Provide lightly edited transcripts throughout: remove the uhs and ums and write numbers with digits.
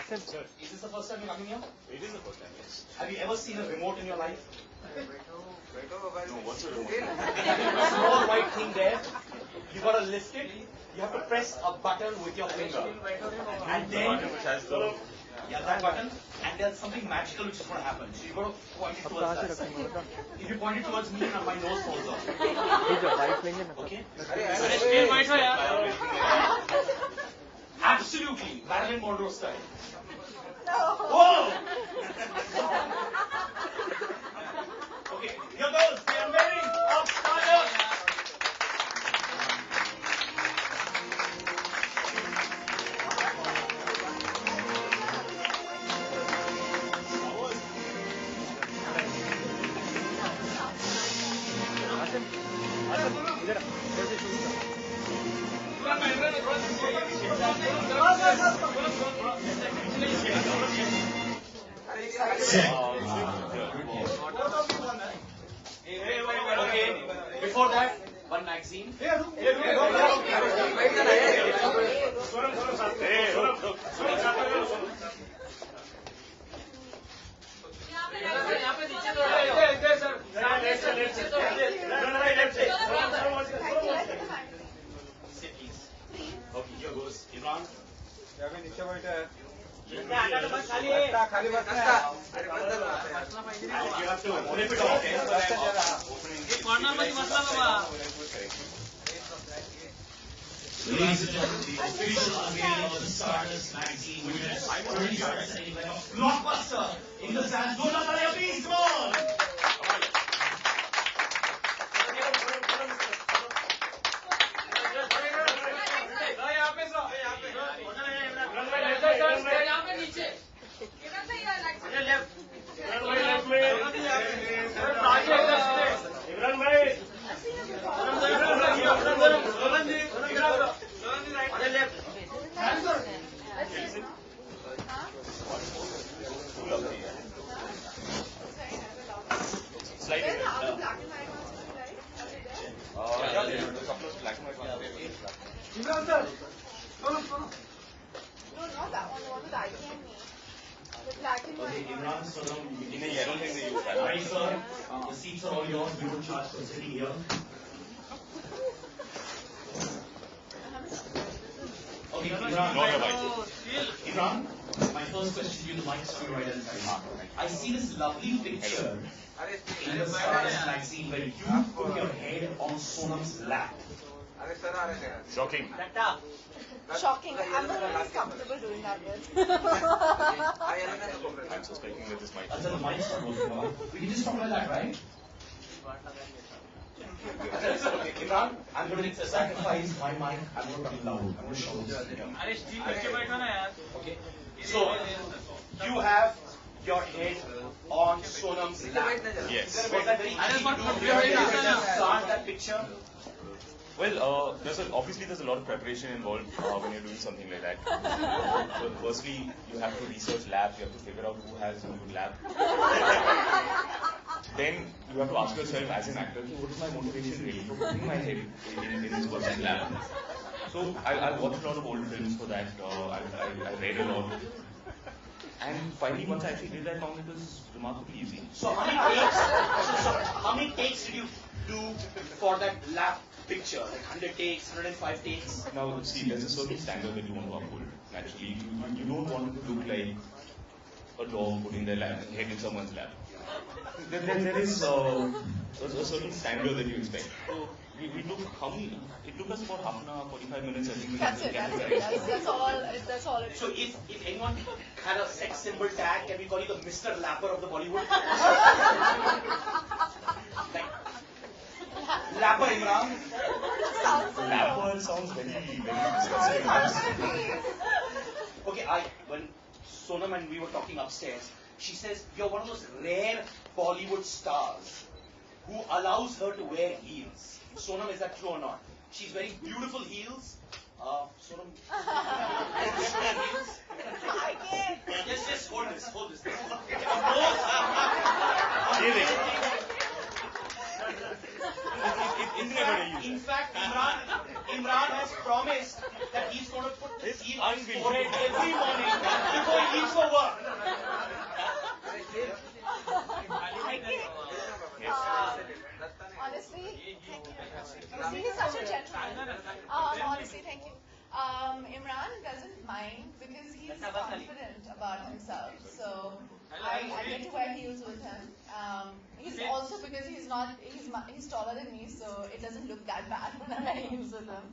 Sir, is this the first time you're coming here? It is the first time, yes. Have you ever seen a remote in your life? No, what's a remote? A small white thing there. You gotta lift it. You have to press a button with your finger. And then, Which has the... yeah, that button. And there's something magical which is gonna happen. So you gotta point it towards that. If you point it towards me, my nose falls off. Okay? Absolutely. Marilyn Monroe style. Whoa! Okay, here goes the unveiling of Stardust. Okay, before that, one magazine. Sit, please. Okay, here goes Imran. You have to flip it off. Ladies and gentlemen, the official unveiling of the Stardust magazine, which is representing like a blockbuster in the stands. Don't let your please, come on! Imran, in a yellow thing they use that. Right, sir. The seats are all yours. We will charge for sitting here. Okay, Imran, my first question to you, the mic's for you right inside. I see this lovely picture in the Stardust magazine where you put your head on Sonam's lap. Shocking. Shocking. I'm not always comfortable doing that with. I'm suspecting that this might Achha, the mic's not working now. We can just talk like that, right? Okay, Imran, I'm going to sacrifice my mic. I'm going to talk loud. I'm going to show this. Okay. So, you have your head on Sonam's lap. Yes. Was that very easy to do? Start that picture. Well, obviously there's a lot of preparation involved when you're doing something like that. So firstly, you have to research labs, you have to figure out who has a good lab. Then you have to ask yourself as an actor, what is my motivation really for putting my head in this person's lab? So I watched a lot of old films for that, I read a lot. And finally, once I actually did that, I found it was remarkably easy. So how many takes did you do for that lap picture? Like 100 takes, 105 takes? Now, see, there's a certain standard that you want to uphold. Naturally, you don't want to look like a dog putting their head in someone's lap. There is a certain standard that you expect. So we took it took us about half an hour, 45 minutes, I think. That's it. That's all. So if anyone had a sex symbol tag, can we call you the Mr. Lapper of the Bollywood? Like, Lapper Imran? Lapper sounds very Okay, when Sonam and we were talking upstairs, she says you're one of those rare Bollywood stars who allows her to wear heels. Sonam, is that true or not? She's wearing beautiful heels. Sonam, heels? I can't. Just hold this. In fact, Imran has promised that he's going to put his heel on his Unbelievable. forehead every morning before he leaves for work. Honestly, thank you. See, he's such a gentleman. Honestly, thank you. Imran doesn't mind because he's confident about himself. So I get to wear heels with him. He's also because he's taller than me, so it doesn't look that bad when I wear heels with him.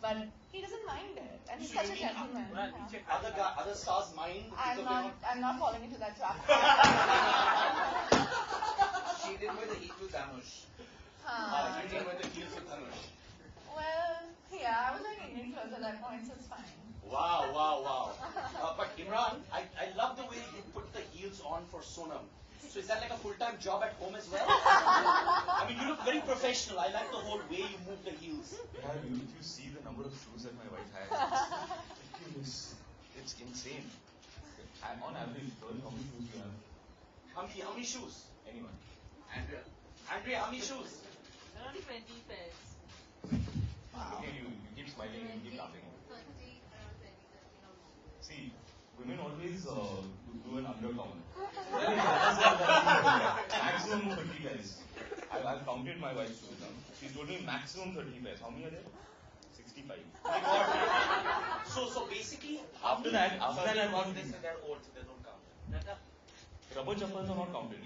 But he doesn't mind it, and he's So such you a mean gentleman. Yeah. Other stars mind because I'm not falling into that trap. She did with the heat with Dhanush. you didn't wear the heels with Dhanush. Well, yeah, I was wearing Indian clothes at that point, so it's fine. Wow. But Imran, I love the way you put the heels on for Sonam. So is that like a full-time job at home as well? I mean, you look very professional. I like the whole way you move the heels. Yeah, if you see the number of shoes that my wife has, it's insane. On average, Pearl, how many shoes do you have? How many shoes? Anyone? Andrea. Andrea, how many shoes? Around 20 pairs. Look at you keep smiling and keep laughing. See, women always do an undercount. Maximum 30 pairs. I've counted my wife's shoes now. She told me maximum 30 pairs. How many are there? 65. My God. So basically, After that, I want They said they're old, so they don't count. rubber chappals are not counted.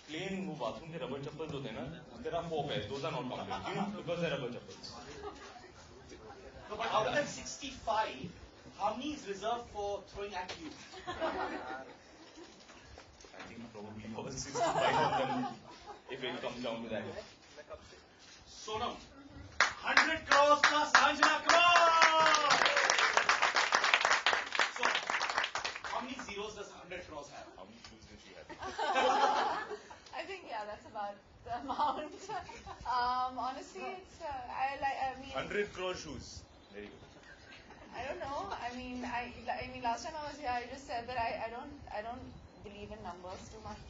Plain वो bathroom के rubber chappals होते हैं ना, there are 4 pairs. Those are not counted. You know, because they're rubber chappals. no, but out of that 65, how many is reserved for throwing at you? I think probably over 65 of them, if it comes down to that. Sonam, 100 crores plus Ranjana, come on! So, how many zeros does 100 crores have? How many shoes did she have? I think that's about the amount. Honestly, it's I mean 100 crore shoes. Very good. I don't know. I mean last time I was here, I just said that I don't believe in numbers too much.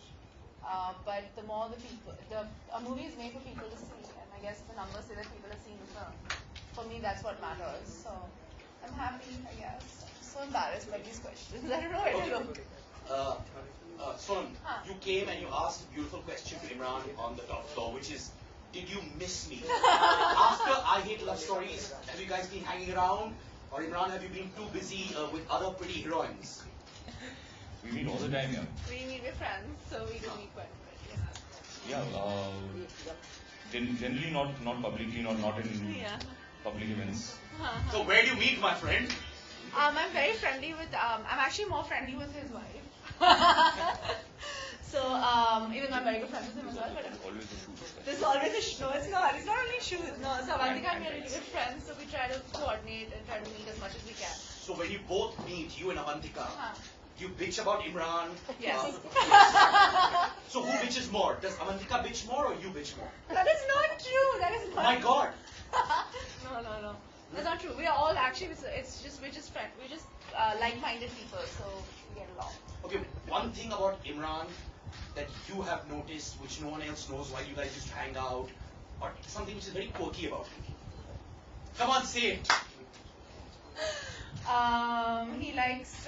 But the more a movie is made for people to see, and I guess the numbers say that people have seen the film. For me, that's what matters. So I'm happy, I guess. I'm so embarrassed by these questions. I don't know where to look. Sonam, you came and you asked a beautiful question to Imran on the top floor, which is, did you miss me? After I Hate Love Stories, have you guys been hanging around? Or Imran, have you been too busy with other pretty heroines? We meet all the time, yeah. We meet with friends, so we do meet quite a bit. Yeah, generally not publicly, not in Yeah. public events. So where do you meet, my friend? I'm very friendly with. I'm actually more friendly with his wife. So even though I'm very good friends with him as well, but Always the shoes. there's always no, it's not. It's not only shoes. No, so Avantika and I are really good friends. So we try to coordinate and try to meet as much as we can. So when you both meet, you and Avantika, you bitch about Imran. Yes. So who bitches more? Does Avantika bitch more or you bitch more? That is not true. That is not. My God. No. That's not true. We are all actually. We're just friends. We're just like-minded people, so we get along. Okay, one thing about Imran that you have noticed, which no one else knows, while you guys used to hang out, or something which is very quirky about him. Come on, say it. He likes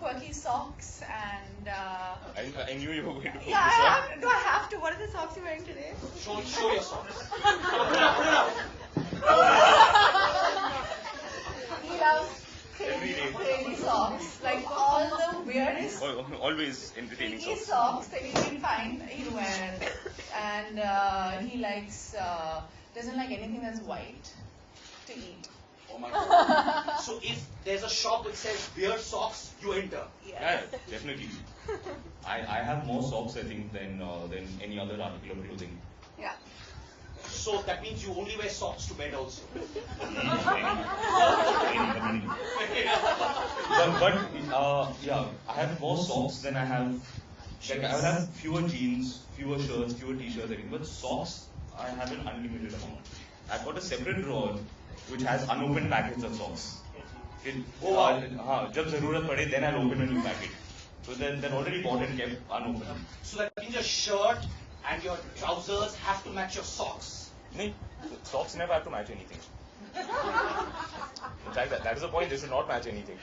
quirky socks and. I knew you were going to put Yeah, this I up. have. Do I have to? What are the socks you're wearing today? Show your socks. Put it up. He loves Every day. crazy socks, like all the weirdest Always entertaining sticky socks. socks that you can find. He'll wear, and he likes doesn't like anything that's white to eat. Oh my God. So if there's a shop which says weird socks, you enter. Yeah, definitely. I have more socks, I think, than any other article of clothing. Yeah. So that means you only wear socks to bed also. but yeah, I have more socks than I have. Like I will have fewer jeans, fewer shirts, fewer t-shirts, everything. But socks, I have an unlimited amount. I've got a separate drawer which has unopened packets of socks. जब जरूरत पड़े, then I'll open a new packet. So they're already bought and kept unopened. So that means your shirt and your trousers have to match your socks. No, socks never have to match anything. In fact, that is the point. They should not match anything.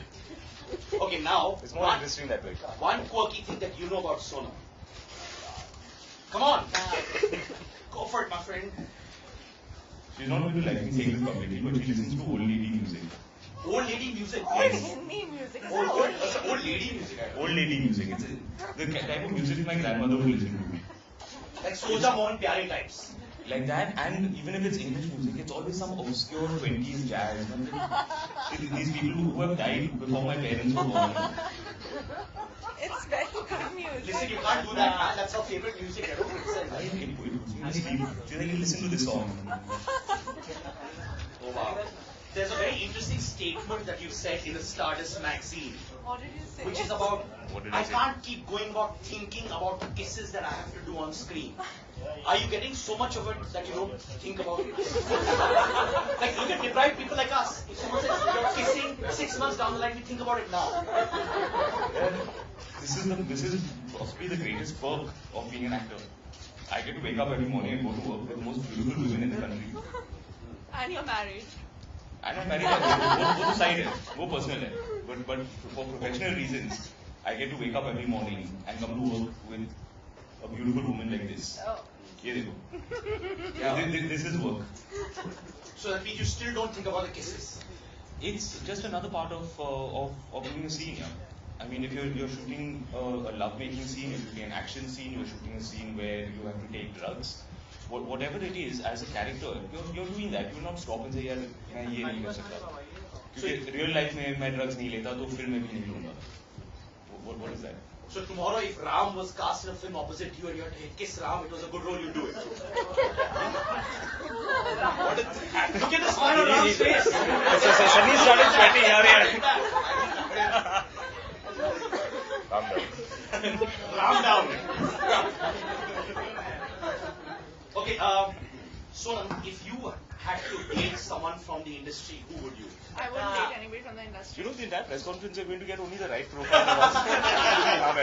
Okay, now It's more interesting that way. one quirky thing that you know about Sonam. Come on, go for it, my friend. She's not going to like me saying this publicly, but she listens to old lady music. Old lady music. Old Yes. Hindi music. Is Old, that old, old? old lady music. Old lady music. It's the type of music my grandmother would listen to. Like Soja Mohan Pyare types. Like that, and even if it's English music, it's always some obscure 20s jazz. These people who have died before my parents were born. It's very good music. Listen, you can't do that, man. That's her favorite music. I don't make sense. She's like, listen to this song. Oh wow. There's a very interesting statement that you said in the Stardust magazine, What did you say? which is about What did I I say? can't keep going about thinking about the kisses that I have to do on screen. Are you getting so much of it that you don't think about it? Like, look at deprived people like us. If someone says you're kissing 6 months down the line, we think about it now. This is possibly the greatest perk of being an actor. I get to wake up every morning and go to work with the most beautiful women in the country. And you're married. And I'm married, both side वो personal है. But for professional reasons, I get to wake up every morning and come to work with a beautiful woman like this. Oh. ये देखो. This is work. So that means you still don't think about the kisses. It's just another part of doing a scene. Yeah. I mean, if you're shooting a love-making scene, you're shooting an action scene, you're shooting a scene where you have to take drugs, whatever it is, as a character, you're doing that. You'll not stop and say, यार मैं ये नहीं कर सकता. क्योंकि real life में मैं drugs नहीं लेता, तो film में भी नहीं लूँगा. What is that? So tomorrow, if Ram was cast in a film opposite you and you had to kiss Ram, it was a good role, you do it. What is that? Look at the smile on Ram's face. Sunny started sweating. Calm down. Ram down. Okay, Sonam, if you had to date someone from the industry, who would you? I wouldn't date anybody from the industry. You know, in that press conference, you're going to get only the right profile of us.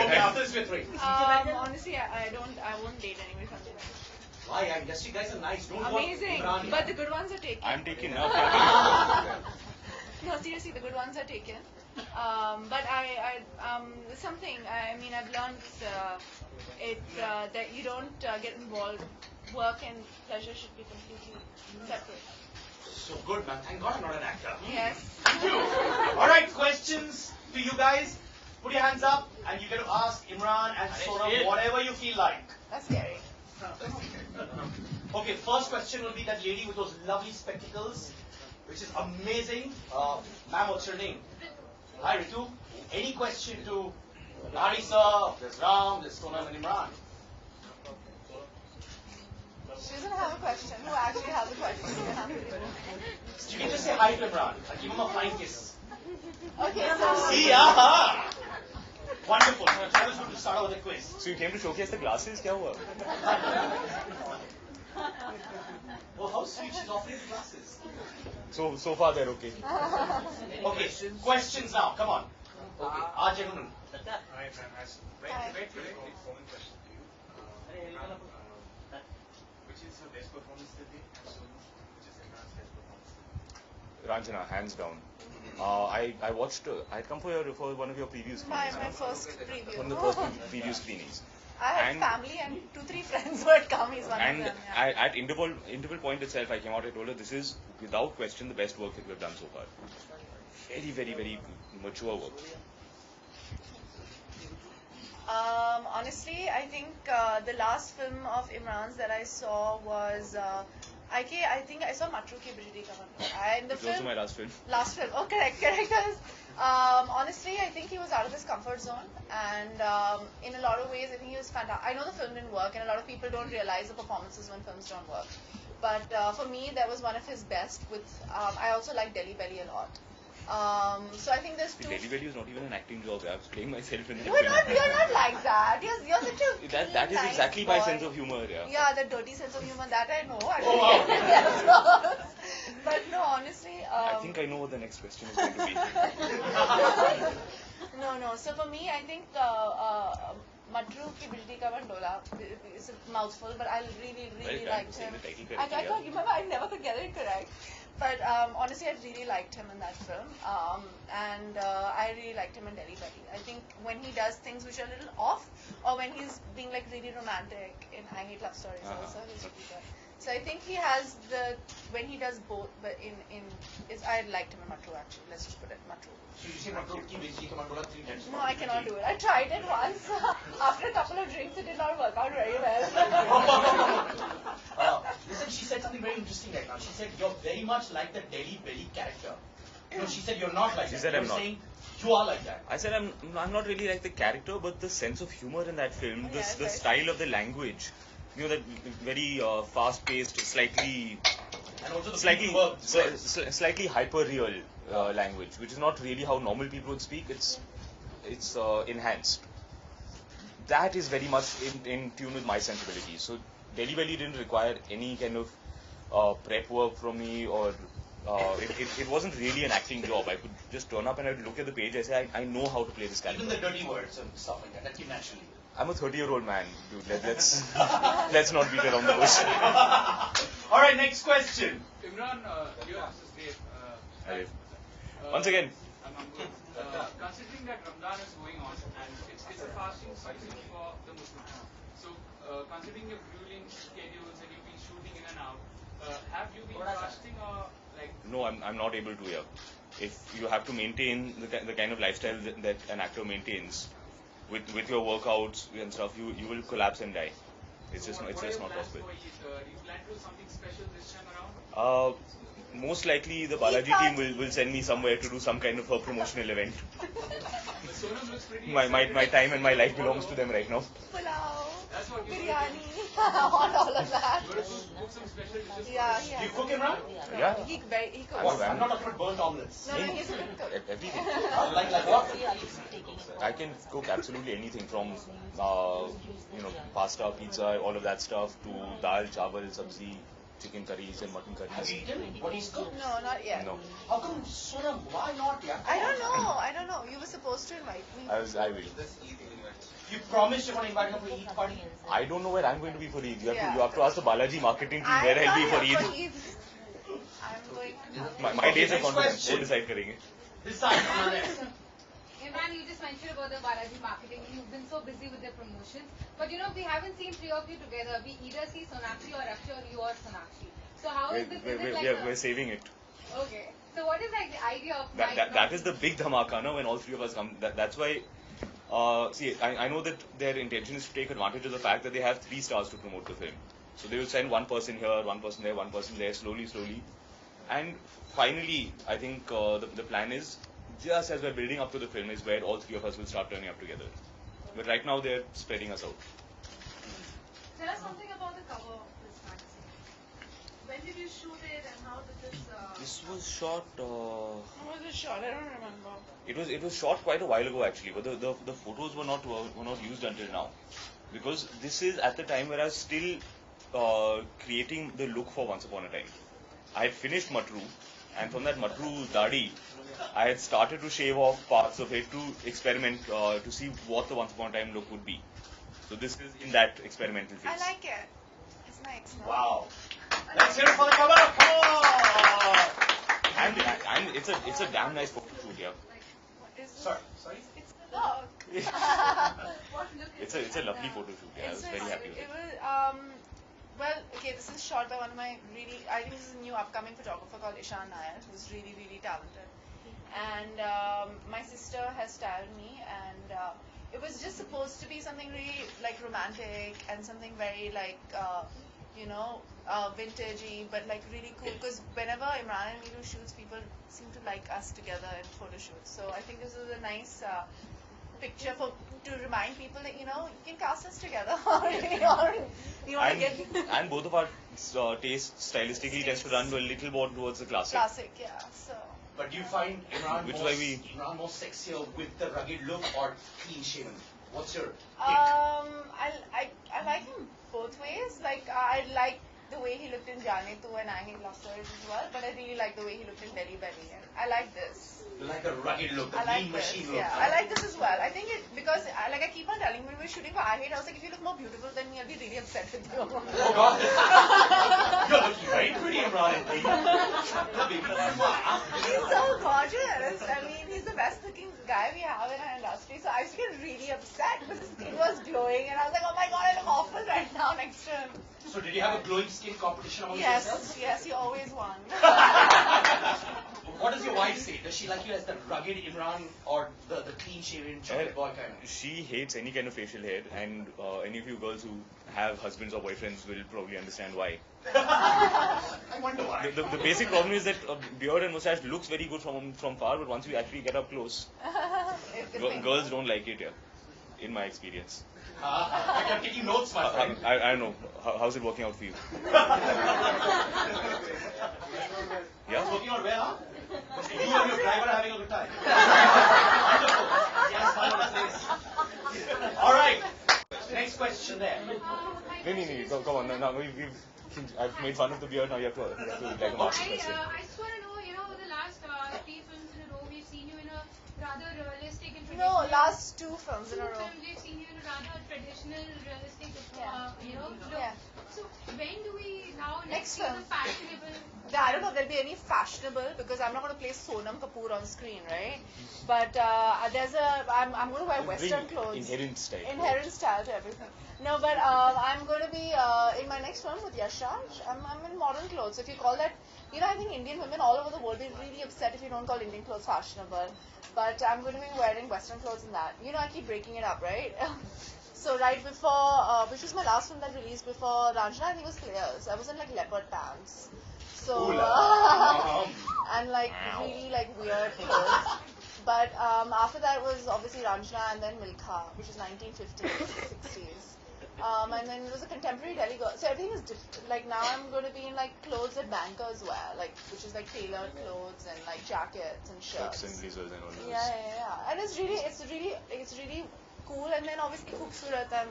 Okay, after this we're three. Honestly, I won't date anybody from the industry. Why? Our industry guys are nice. Don't Amazing, want Imran. but the good ones are taken. I'm taken up. No, seriously, the good ones are taken. But something. I mean, I've learned that you don't get involved. Work and pleasure should be completely separate. So good, man. Thank God I'm not an actor. Yes. Thank you. All right, questions to you guys. Put your hands up, and you get to ask Imran and Sonam whatever you feel like. That's scary. Okay, first question will be that lady with those lovely spectacles, which is amazing. Ma'am, what's your name? Hi, Ritu. Any question to Nari sir? There's Ram, there's Sonam and Imran. She doesn't have a question. Who actually has a question? You can just say hi to Imran. I'll give him a fine kiss. Okay, so See, aha! Wonderful. That was good to start out with a quiz. So you came to showcase the glasses? क्या हुआ? Oh, how sweet. She's offering the glasses. So far they're okay. Okay, questions now. Come on. Okay, our gentleman. Hi, Pranash. Very common question to you. Which is your best performance today, and so which is Imran's best performance today? Ranjana, hands down. I watched. I had come for one of your previews. my first preview. One of the first preview screenings. I had and- family and 2-3 friends who had come. He's one And of them. Yeah. at interval point itself, I came out. I told her this is without question the best work that we have done so far. Very, very, very mature work. Honestly, I think the last film of Imran's that I saw was I think I saw Matru Ki Bijli Ka Banda. And the It was also film, my last film. last film. Oh, correct. Honestly, I think he was out of his comfort zone, and in a lot of ways, I think he was fantastic. I know the film didn't work, and a lot of people don't realize the performances when films don't work. But for me, that was one of his best. I also like Delhi Belly a lot. So I think there's The two. Delhi Belly is not even an acting job. I was playing myself in that You're film. not like that. You're such a That is nice exactly my boy. sense of humor. Yeah. Yeah, the dirty sense of humor that I know. I Oh, wow. don't But no, honestly, I think I know what the next question is going to be. no. So for me, I think Matru Ki Bijli Ka Bandola is a mouthful, but I really Well, liked say him. the title I correctly, can't remember. I never could get it correct. But honestly, I really liked him in that film, and I really liked him in Delhi Belly. I think when he does things which are a little off, or when he's being like really romantic in I Hate Love Stories, also he's really good. So I think he has when he does both, but I liked him in Matru actually. Let's just put it Matru. So you say Matru ki beji tomar bola 3 times. No, I cannot do it. I tried it once. After a couple of drinks, it did not work out very well. Listen, she said something very interesting right now. She said you're very much like the Delhi Belly character. No, she said you're not like that. She said you're I'm not. saying you are like that. I said I'm not really like the character, but the sense of humor in that film, Yeah, the right. style of the language, you know, that very fast-paced, slightly And also the slightly people work. slightly hyper real language, which is not really how normal people would speak. It's enhanced. That is very much in tune with my sensibilities. So Delhi Belly didn't require any kind of prep work from me, or it wasn't really an acting job. I could just turn up and I'd look at the page. I say I know how to play this Even character. the dirty words and stuff like that came naturally. I'm a 30-year-old man, dude. Let's not beat around the bush. All right, next question. Imran, you asked us, Dave. Dave. Once again. I'm good. Considering that Ramadan is going on and it's a fasting season for the Muslims. So, considering your grueling schedules and you've been shooting in and out, have you been fasting or like? No, I'm not able to. Yeah. If you have to maintain the kind of lifestyle that an actor maintains, with your workouts and stuff, you will collapse and die. It's just not possible. Do you plan to do something special this time around? Most likely the Balaji team will send me somewhere to do some kind of a promotional event. But Sonam looks pretty My time and my life belongs to them right now. Pulao, That's what you biryani, all of that. You're going to cook some special dishes. Yeah, Do you yeah. cook, Imran? Yeah. He cooks. What? I'm not talking about burnt omelets. No, he's a good cook. Everything. Like what? I can cook absolutely anything from pasta, pizza, all of that stuff, to dal, chawal, sabzi, chicken curries and mutton Have curries. you eaten what he's cooked? No, not yet. No, How come Sonam? Why not? Yeah. I don't know. You were supposed to invite me. I will. You promised you're going to invite her for Eid party. I don't know where I'm going to be for Eid. You Yeah. have to ask the Balaji marketing team where I'll be for Eid. I'm going to. My days are Next confident. question. वो decide करेंगे. Decide. Imran. Imran, you just mentioned about the Balaji marketing. You've been so busy with the promotions. But we haven't seen three of you together. We either see Sonakshi or Akshay, or you or Sonakshi. So how is this? Is it like We're saving it. Okay. So what is like the idea of That is the big dhamaka, no? When all three of us come. That's why. See, I know that their intention is to take advantage of the fact that they have 3 stars to promote the film. So they will send one person here, one person there, one person there, slowly. And finally, I think the plan is, just as we're building up to the film, is where all 3 of us will start turning up together. But right now they're spreading us out. Tell us something about the cover of this magazine. When did you shoot it and how did this? This was shot. How was it shot? I don't remember. It was shot quite a while ago actually, but the photos were not used until now, because this is at the time where I was still creating the look for Once Upon a Time. I had finished Matru, and from that Matru Dadi, I had started to shave off parts of it to experiment to see what the Once Upon a Time look would be. So this is in that experimental phase. I like it. It's nice. No? Wow. Let's hear it for the cover. Come on. And it's a damn nice photo shoot here. What is this? Sorry. It's the dog. What look is It's a lovely photo shoot. Yeah, I was very happy with it. It was well, okay, this is shot by one of my I think this is a new upcoming photographer called Ishan Nair, who's really, really talented. And my sister has styled me, and it was just supposed to be something really like romantic and something very like vintagey, but like really cool. Because whenever Imran and me do shoots, people seem to like us together in photo shoots. So I think this is a nice picture to remind people that you can cast us together. You want to get And both of our tastes stylistically tends to run a little more towards the classic. classic, yeah. So. But do you find Imran Which more, way we- Imran more sexier with the rugged look or clean shaven? What's your pick? I like him both ways. Like I like the way he looked in Jaane Tu and I Hate Love Stories as well, but I really like the way he looked in Delhi Belly. And I like this. You like a rugged look, a I like lean this. machine look. Yeah, I like this as well. I think it because I keep on telling when we were shooting for I Hate, I was like, if you look more beautiful than me, I'll be really upset with you. Oh God. You're looking very pretty, Imran. He's so gorgeous. I mean, he's the best looking guy we have in our industry. So I used to get really upset because his skin was glowing, and I was like, oh my God, I look awful right now next to him. So did you have a glowing skin competition among Yes, yourselves? yes, he always won. What does your wife say? Does she like you as the rugged Imran or the clean shaven chocolate boy kind of? She hates any kind of facial hair, and any of you girls who have husbands or boyfriends will probably understand why. I wonder why. The basic problem is that beard and mustache looks very good from far, but once you actually get up close, girls don't like it, yeah, in my experience. I'm taking notes, my friend. I don't know. How's it working out for you? Yeah? It's working out well, huh? You and your driver are having a good time. Wonderful. He has fun on his face. All right. Next question there. No, come on. Now I've made fun of the beard. Now you have to like a master question. I just want to know, over the last 3 films in a row, we've seen you in a rather realistic and traditional. No, last 2 films in a row. Films, we've seen you in a rather traditional, realistic, look. Yeah. So when do we now Next see the film. fashionable? I don't know if there'll be any fashionable because I'm not going to play Sonam Kapoor on screen, right? But I'm going to wear Western clothes. Inherent style. Inherent style to everything. No, but I'm going to be in my next film with Yash Raj. I'm in modern clothes. So if you call that, I think Indian women all over the world will be really upset if you don't call Indian clothes fashionable. But I'm going to be wearing Western clothes in that. I keep breaking it up, right? So right before, which was my last film that released before Ranjana, I think it was Players. I was in like leopard pants. So, and like really like weird clothes. But after that was obviously Ranjana and then Milkha, which is 1950s, 60s. And then it was a contemporary Delhi girl. So everything is different. Like now I'm going to be in like clothes that bankers wear, like which is like tailored clothes and like jackets and shirts. Shirts and blazers and all those. Yeah. And it's really cool. And then obviously Khoobsurat, I'm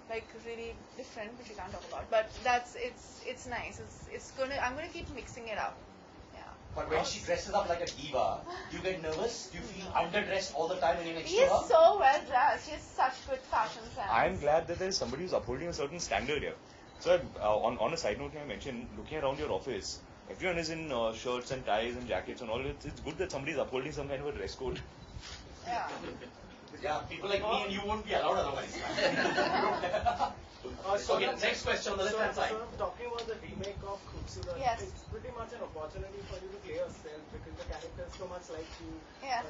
like really different, which we can't talk about. But it's nice. I'm gonna keep mixing it up. Yeah. But when she dresses up like a diva, do you get nervous? Do you feel underdressed all the time when you're next He to is her? so well dressed. He has such good fashion sense. I'm glad that there is somebody who's upholding a certain standard here. So on a side note, I mentioned looking around your office, everyone is in shirts and ties and jackets and all. It's good that somebody is upholding some kind of a dress code. Yeah. Yeah, people like me and you won't be allowed otherwise. Okay, next question on the left-hand side. So talking about the remake of Khoobsurat, Yes. it's pretty much an opportunity for you to play yourself because the character is so much like you. Yeah.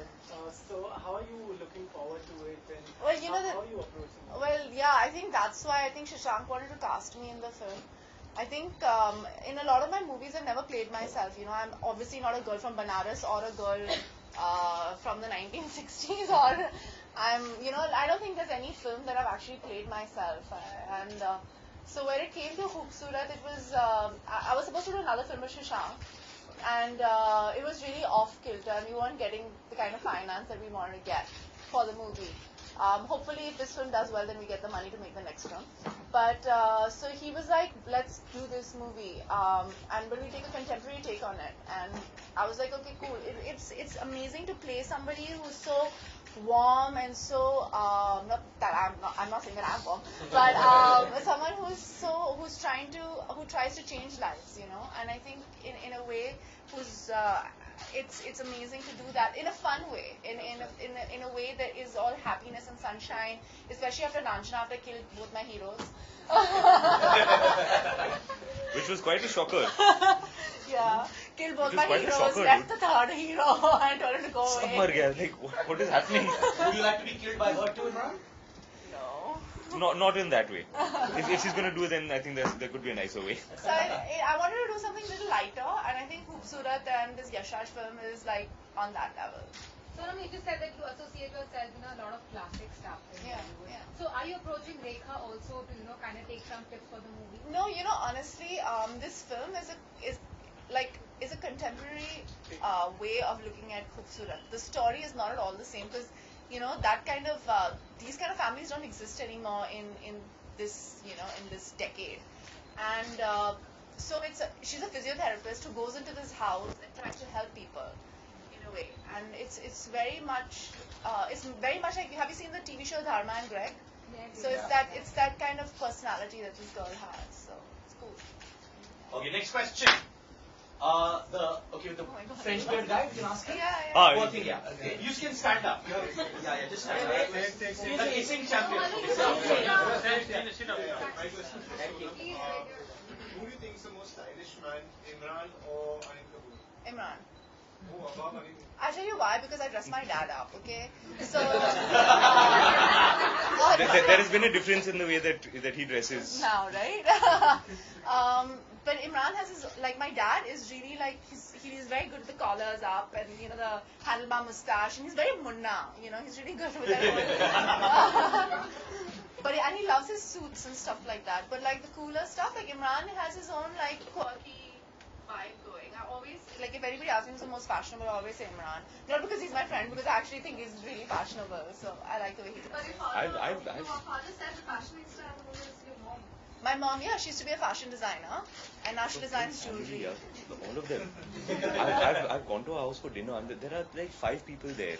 So how are you looking forward to it and Well, how are you approaching it? Well, yeah, I think that's why I think Shashank wanted to cast me in the film. I think in a lot of my movies I've never played myself. I'm obviously not a girl from Banaras or a girl from the 1960s or I don't think there's any film that I've actually played myself. So when it came to Khoobsurat, it was I was supposed to do another film with Shashank, and it was really off kilter, and we weren't getting the kind of finance that we wanted to get for the movie. Hopefully, if this film does well, then we get the money to make the next film. But so he was like, let's do this movie, but we take a contemporary take on it. And I was like, okay, cool. It's amazing to play somebody who's so warm and so not that I'm not saying that I'm warm, but someone who tries to change lives, And I think in a way it's amazing to do that in a fun way, in a way that is all happiness and sunshine, especially after Ranjana, after I killed both my heroes. Which was quite a shocker. Yeah, killed both It was my quite a heroes, shocker, left dude. the third hero, and told him to go Sab away. mar gaya. Like, what is happening? Would you like to be killed by her too, Imran? No. Not in that way. If she's going to do it, then I think there could be a nicer way. So I wanted to do something a little lighter, and I think Khoobsurat and this Yash Raj film is like on that level. Sonam, you just said that you associate yourself in a lot of classic stuff in Yeah, Bollywood. yeah. So are you approaching Rekha also to kind of take some tips for the movie? No, honestly, this film is a contemporary way of looking at Khoobsurat. The story is not at all the same because that kind of these kind of families don't exist anymore in this in this decade, and she's a physiotherapist who goes into this house and tries to help people in a way, and it's very much like, have you seen the TV show Dharma and Greg? Yes. So it's that kind of personality that this girl has. So it's cool. Okay, next question. The French beard guy, you can ask him. Yeah. Poor thing, yeah. You can stand up. Yeah, just stand up. He's the racing champion. My question is, Please, who do you think is the most stylish man, Imran or Anil Kapoor? Imran. Oh, above Anil. I'll tell you why, because I dress my dad up, okay? So There has been a difference in the way that he dresses. now, right? But Imran has his, like, my dad is really like, he's very good with the collars up and, you know, the handlebar mustache, and he's very munna, you know, he's really good with that whole, and he loves his suits and stuff like that. But like the cooler stuff, like Imran has his own like quirky vibe going. I always, like, if anybody asks me who's the most fashionable, I always say Imran. Not because he's my friend, because I actually think he's really fashionable, so I like the way he dresses. your father said the fashionista at the moment is your mom. My mom, yeah, she used to be a fashion designer, and now she designs jewelry. Yeah, all of them. I've gone to a house for dinner, and there are like 5 people there.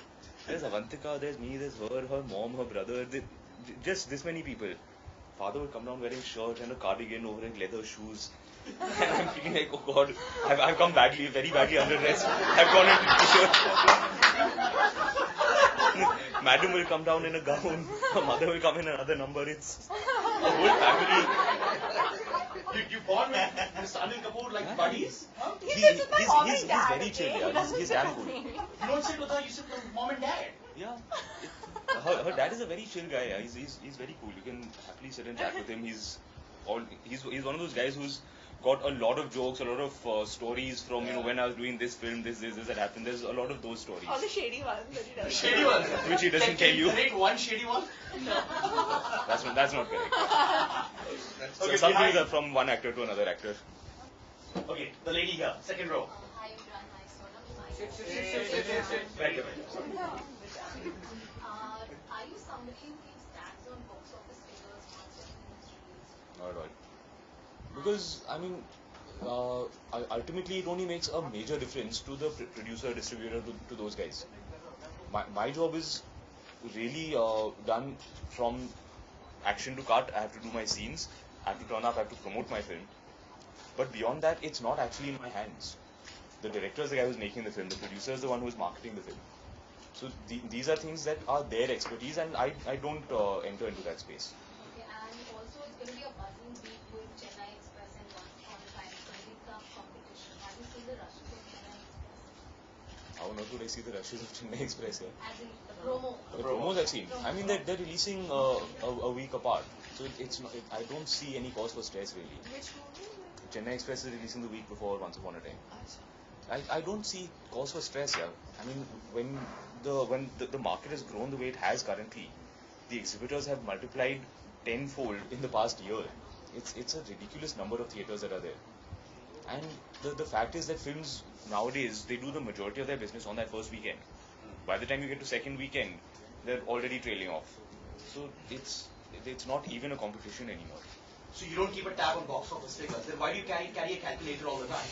There's Avantika, there's me, there's her mom, her brother, just this many people. Father would come down wearing shirt and a cardigan over and leather shoes. And I'm feeling like, oh God, I've come very badly underdressed. I've gone into t-shirt. Madam will come down in a gown. Her mother will come in another number. It's a whole family. You born with Mr. Anil Kapoor like buddies? Huh? He sits with my mom and he's dad. very chill, okay? yeah. He doesn't He's sit damn with cool. me. You don't sit with her, you sit with mom and dad. Yeah. Her dad is a very chill guy. Yeah. He's very cool. You can happily sit and chat with him. He's one of those guys who's got a lot of jokes, a lot of stories from, you know, when I was doing this film, this that happened. There's a lot of those stories. All the shady ones that he does. Shady one. Which he doesn't tell you. Narrate one shady one? That's not correct. Okay, Some behind- things are from one actor to another actor. Okay, the lady here, second row. Hi, Imran. Nice to meet you. Very good. Are you somebody who keeps tabs on box office figures once the film is released? Not at all. Because, I mean, ultimately it only makes a major difference to the producer, distributor, to those guys. My job is really done from action to cut. I have to do my scenes, I have to turn up, I have to promote my film. But beyond that, it's not actually in my hands. The director is the guy who's making the film, the producer is the one who's marketing the film. So these are things that are their expertise, and I don't enter into that space. Okay, and also it's going to be a buzzing week with Chennai Express and Once Upon a Time. It's going to be tough competition. Have you seen the rushes of Chennai Express? How on earth would I see the rushes of Chennai Express here? As in the promo. The promos I've seen. I mean, they're releasing a week apart. So it's not, I don't see any cause for stress really. Which movie? Chennai Express is releasing the week before Once Upon a Time. I don't see cause for stress, yeah. I mean, when the market has grown the way it has currently, the exhibitors have multiplied tenfold in the past year. It's a ridiculous number of theaters that are there. And the fact is that films nowadays, they do the majority of their business on that first weekend. By the time you get to second weekend, they're already trailing off. So it's not even a competition anymore. So you don't keep a tab on box office figures. Then why do you carry a calculator all the time?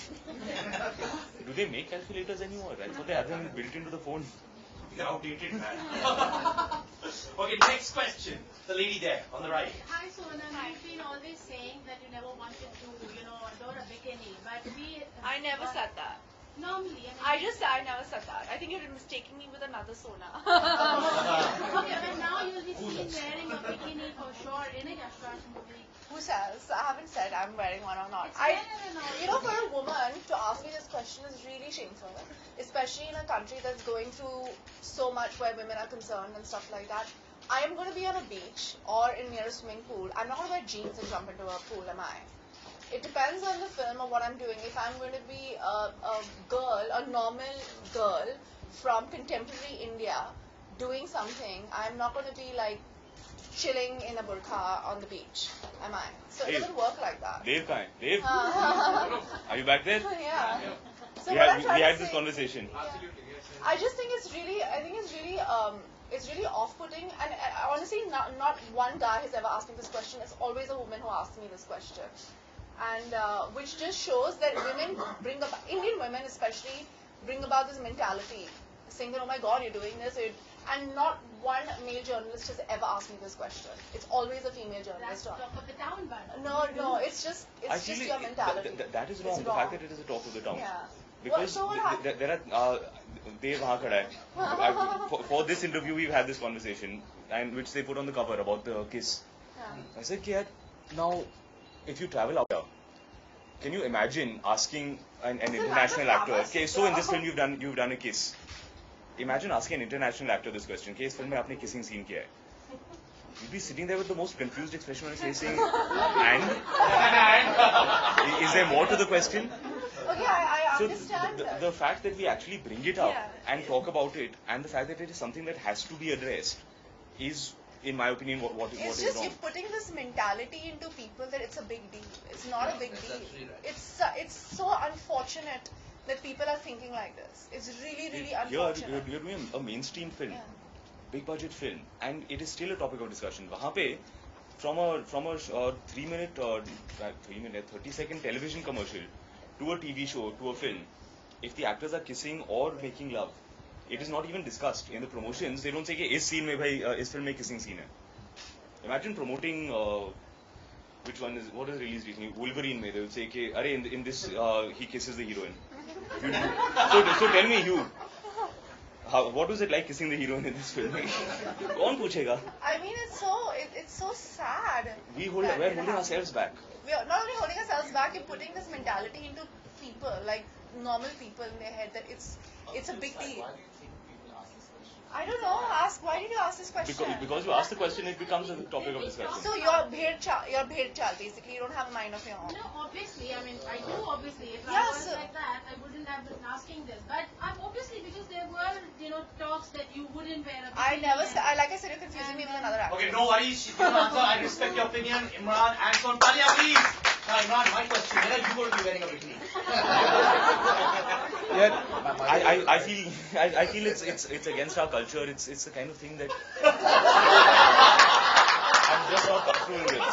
Do they make calculators anymore? I thought they have them built into the phone. You're outdated, man. Okay, next question. The lady there on the right. Hi Sonam, you've been always saying that you never wanted to, adore a bikini, but I never said that. Normally, I never said that. I think you're mistaking me with another Sona. Okay, but now you'll be seen wearing a bikini for sure in a Yash Raj movie. Who says? I haven't said I'm wearing one or not. It's there and all. You know, for a woman to ask me this question is really shameful, especially in a country that's going through so much where women are concerned and stuff like that. I am going to be on a beach or near a swimming pool. I'm not going to wear jeans and jump into a pool, am I? It depends on the film or what I'm doing. If I'm going to be a normal girl from contemporary India doing something, I'm not going to be like chilling in a burqa on the beach, am I? So it doesn't work like that. Dev kahan hai? Dev? Are you back there? Yeah. So We what I'm had trying to this say- conversation. Absolutely, yes. I just think it's really off-putting, and honestly, not one guy has ever asked me this question. It's always a woman who asks me this question, and which just shows that women bring about, Indian women especially, bring about this mentality, saying that, oh my God, you're doing this, and not one male journalist has ever asked me this question. It's always a female journalist. That's talk of the town, but No, it's just your mentality. That is wrong. It's The fact that it is a talk of the town. Yeah. Because So what happened? there are Dev वहाँ खड़ा है. For this interview we've had this conversation, and which they put on the cover about the kiss. Yeah. I said, "Kya, now if you travel out there, can you imagine asking an international actor, okay, so in this film you've done a kiss. Imagine asking an international actor this question, okay, इस film में आपने kissing scene किया है." You'd be sitting there with the most confused expression on his face saying, and? Is there more to the question? Okay, I So understand. the fact that we actually bring it up Yeah. and talk about it, and the fact that it is something that has to be addressed, is, in my opinion, what It's is just wrong. you're putting this mentality into people that it's a big deal. It's not a big That's deal. absolutely right. It's so unfortunate that people are thinking like this. It's really, really You're unfortunate. doing a mainstream film, Yeah. big budget film, and it is still a topic of discussion. वहाँ पे from a 30-second television commercial to a TV show to a film, if the actors are kissing or making love, it is not even discussed in the promotions. They don't say कि इस scene में भाई इस film में kissing scene है. Imagine promoting what is released recently, Wolverine में, they will say कि अरे in this he kisses the heroine. So tell me you, what was it like kissing the heroine in this film? कौन पूछेगा? I mean, it's so sad. We're that holding it happens. ourselves back. We are not only holding ourselves back, you're putting this mentality into people, like normal people in their head, that it's a big deal. I don't know. Why did you ask this question? Because you ask the question, it becomes a topic of discussion. So you're bhed chal, basically. You don't have a mind of your own. no, obviously, I mean, I do obviously. If Yeah, I was so- like that, I wouldn't have been asking this. But I'm obviously because there were, talks that you wouldn't wear a I bikini never and- said. Like I said, you're confusing me with another actor. Okay, no worries. She's given an answer. I respect your opinion. Imran and Son. Talia, please. Now, Imran, my question. When are you going to be wearing a bikini? Yeah, I feel it's against our culture. It's the kind of thing that I'm just not comfortable with.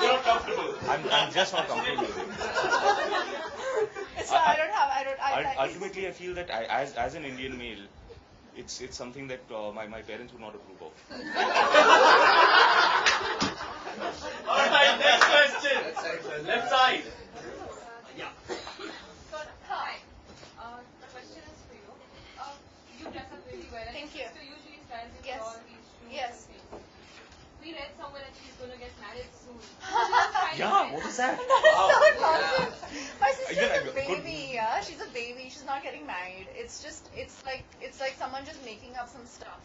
You're not comfortable. I'm just not comfortable with it. So I Ultimately, I feel that as an Indian male, it's something that my parents would not approve of. All right, next question. Left side. Yeah. Hi. The question is for you. You dress up really well. And Thank your you. sister usually styles you Yes. for all these shoots Yes. and things. We read somewhere that she's going to get married soon. Yeah, what is that? So nonsense. My sister's Yeah, a good. baby, yeah. She's a baby. She's not getting married. It's like someone just making up some stuff.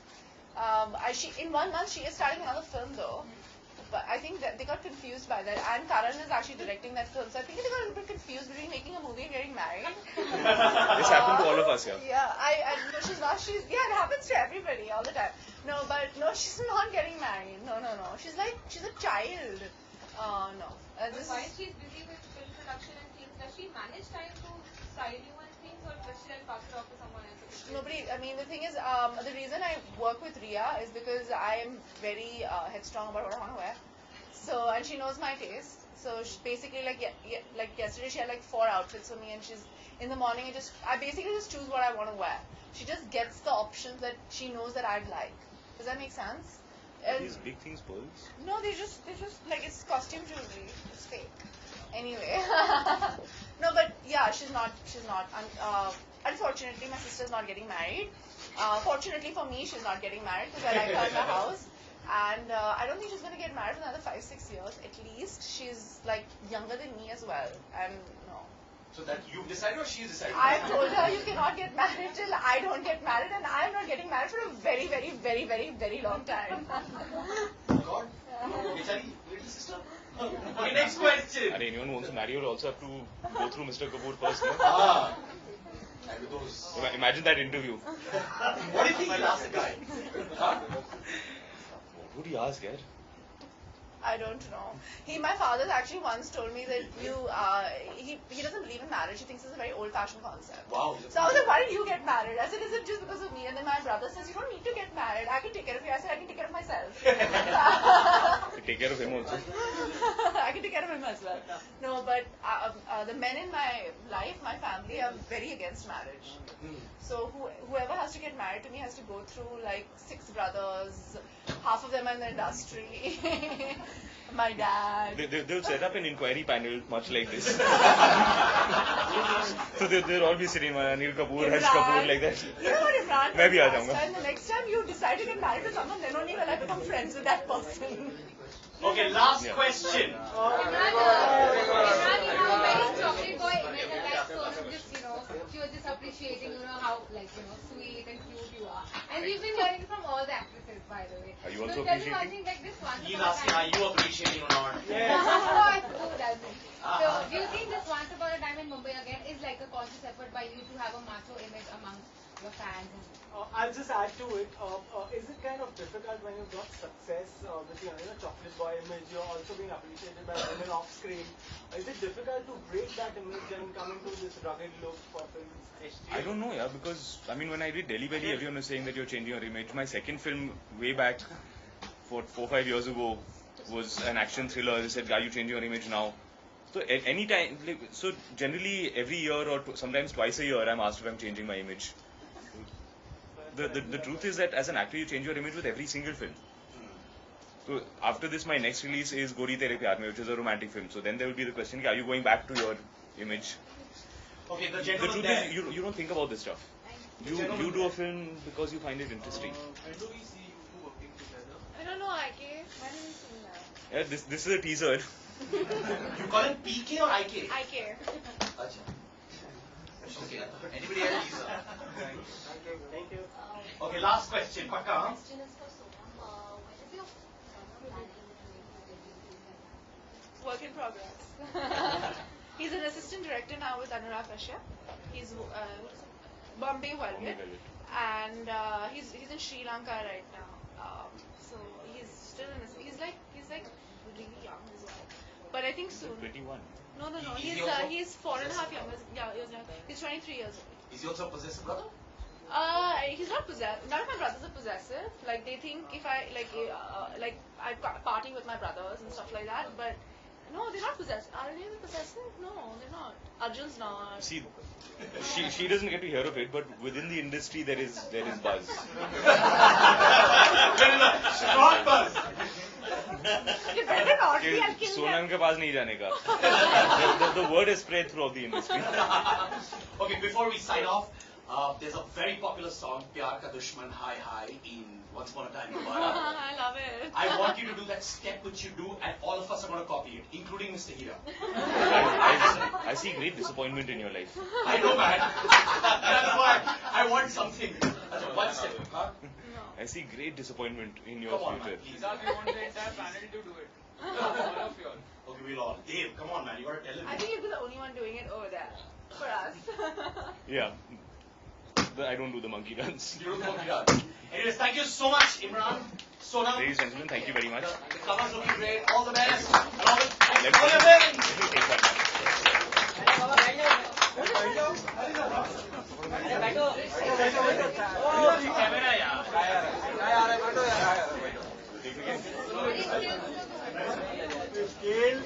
In 1 month she is starting another film though. But I think that they got confused by that. And Karan is actually directing that film. So I think they got a little bit confused between making a movie and getting married. This happened to all of us, yeah. Yeah, no, she's not. It happens to everybody all the time. No, but no, she's not getting married. No. She's a child. No. This While is, she's busy with film production and things, does she manage time to style you and things, or does she then pass it off to someone else? nobody. I mean, the thing is, the reason I work with Ria is because I am very headstrong about what I want to wear. So, and she knows my taste. So she basically, like yesterday, she had like 4 outfits for me, and she's in the morning. I basically just choose what I want to wear. She just gets the options that she knows that I'd like. Does that make sense? And These big things, pearls. no, they just like it's costume jewelry. It's fake. Anyway, no, but yeah, she's not. Unfortunately, my sister's not getting married. Fortunately for me, she's not getting married because I like her in the house. And I don't think she's going to get married for another 5-6 years at least. She's like younger than me as well. And no. So that you've decided or she's decided? I've told her you cannot get married till I don't get married, and I'm not getting married for a very, very, very, very, very long time. God. Bichari, little sister. Okay, next question. And anyone who wants to marry you will also have to go through Mr. Kapoor first, no? Ah. And with those. Imagine that interview. What do you think he'll ask the guy? Huh? What would he ask, yeah? I don't know. My father actually once told me that he doesn't believe in marriage. He thinks it's a very old-fashioned concept. Wow. So I was like, why did you get married? I said, is it just because of me? And then my brother says, you don't need to get married. I can take care of you. I said, I can take care of myself. Take care of him also. I can take care of of him as well. No, but the men in my life, my family, are very against marriage. So whoever has to get married to me has to go through like 6 brothers, half of them are in the industry. My dad. They'll set up an inquiry panel much like this. So they'll all be sitting, Anil Kapoor, Harsh Kapoor, like that. You know what Imran मैं भी आ last जाऊंगा. time, the next time you decide to get married to someone, then only will I become friends with that person. Okay, last Yeah. question. Imran, you have a very chocolate boy image, and like Sonam just, she was just appreciating, how, like, sweet and cute you are. And we've been hearing from all the actresses, by the way. Are you also so tell me one appreciating? thing, like this once He's upon a asking, are time. you appreciating or not? Of course, who doesn't? So, do you think this once upon a time in Mumbai again is like a conscious effort by you to have a macho image amongst your fans? I'll just add to it. Is it kind of difficult when you've got success with your chocolate boy image? You're also being appreciated by women off screen. Is it difficult to break that image and come into this rugged look for films? I don't know, yeah, because when I did Delhi Belly, everyone was saying that you're changing your image. My second film, way back, 4-5 years ago, was an action thriller. They said, "Are you changing your image now?" So any time, so generally every year or sometimes twice a year, I'm asked if I'm changing my image. The truth is that as an actor, you change your image with every single film. So after this, my next release is Gori Tere Pyar Mein, which is a romantic film. So then there will be the question, are you going back to your image? Okay, the The gentleman truth there. is, you don't think about this stuff. You do a film because you find it interesting. When do we see you two working together? I don't know, IK. When did we see that? Yeah, this is a teaser. You call him PK or IK? IK. Acha. Okay, anybody else? Thank you. Okay, last question. Paka, huh? Question is for Sonam. When is your planning to Work in progress. He's an assistant director now with Anurag Kashyap. He's Bombay Velvet, and he's in Sri Lanka right now. So he's still he's like really young as well. But I think soon. 21. No. Is He's he also he's 4.5 years young. He's 23 years old. Is he also a possessive brother? He's not possessive. None of my brothers are possessive. Like they think if I I party with my brothers and stuff like that, but no, they're not possessive. Are they possessive? No, they're not. Arjun's not. See, she doesn't get to hear of it, but within the industry there is buzz. Strong buzz. You better not be. I'll कि kill Sonam them. के पास नहीं जाने का. The word is spread throughout the industry. Okay, before we sign off, there's a very popular song, Pyar Ka Dushman Hi Hi, in Once Upon a Time in Bharat. I love it. I want you to do that step which you do, and all of us are going to copy it, including Mr. Hira. I see great disappointment in your life. I know, man. That's why I want something. That's one step. Huh? I see great disappointment in your Come on, man, future. please. Zach, we want the entire panel to do it. All of you all. Okay, we'll all. Dave, come on, man. You got to tell him. I think you'll be the only one doing it over there for us. Yeah. I don't do the monkey dance. You don't know Hira. Anyways, thank you so much, Imran, Sonam. Ladies and gentlemen, thank you very much. The cover's looking great. All the best. And all the Let me all your wins. take that. Scale.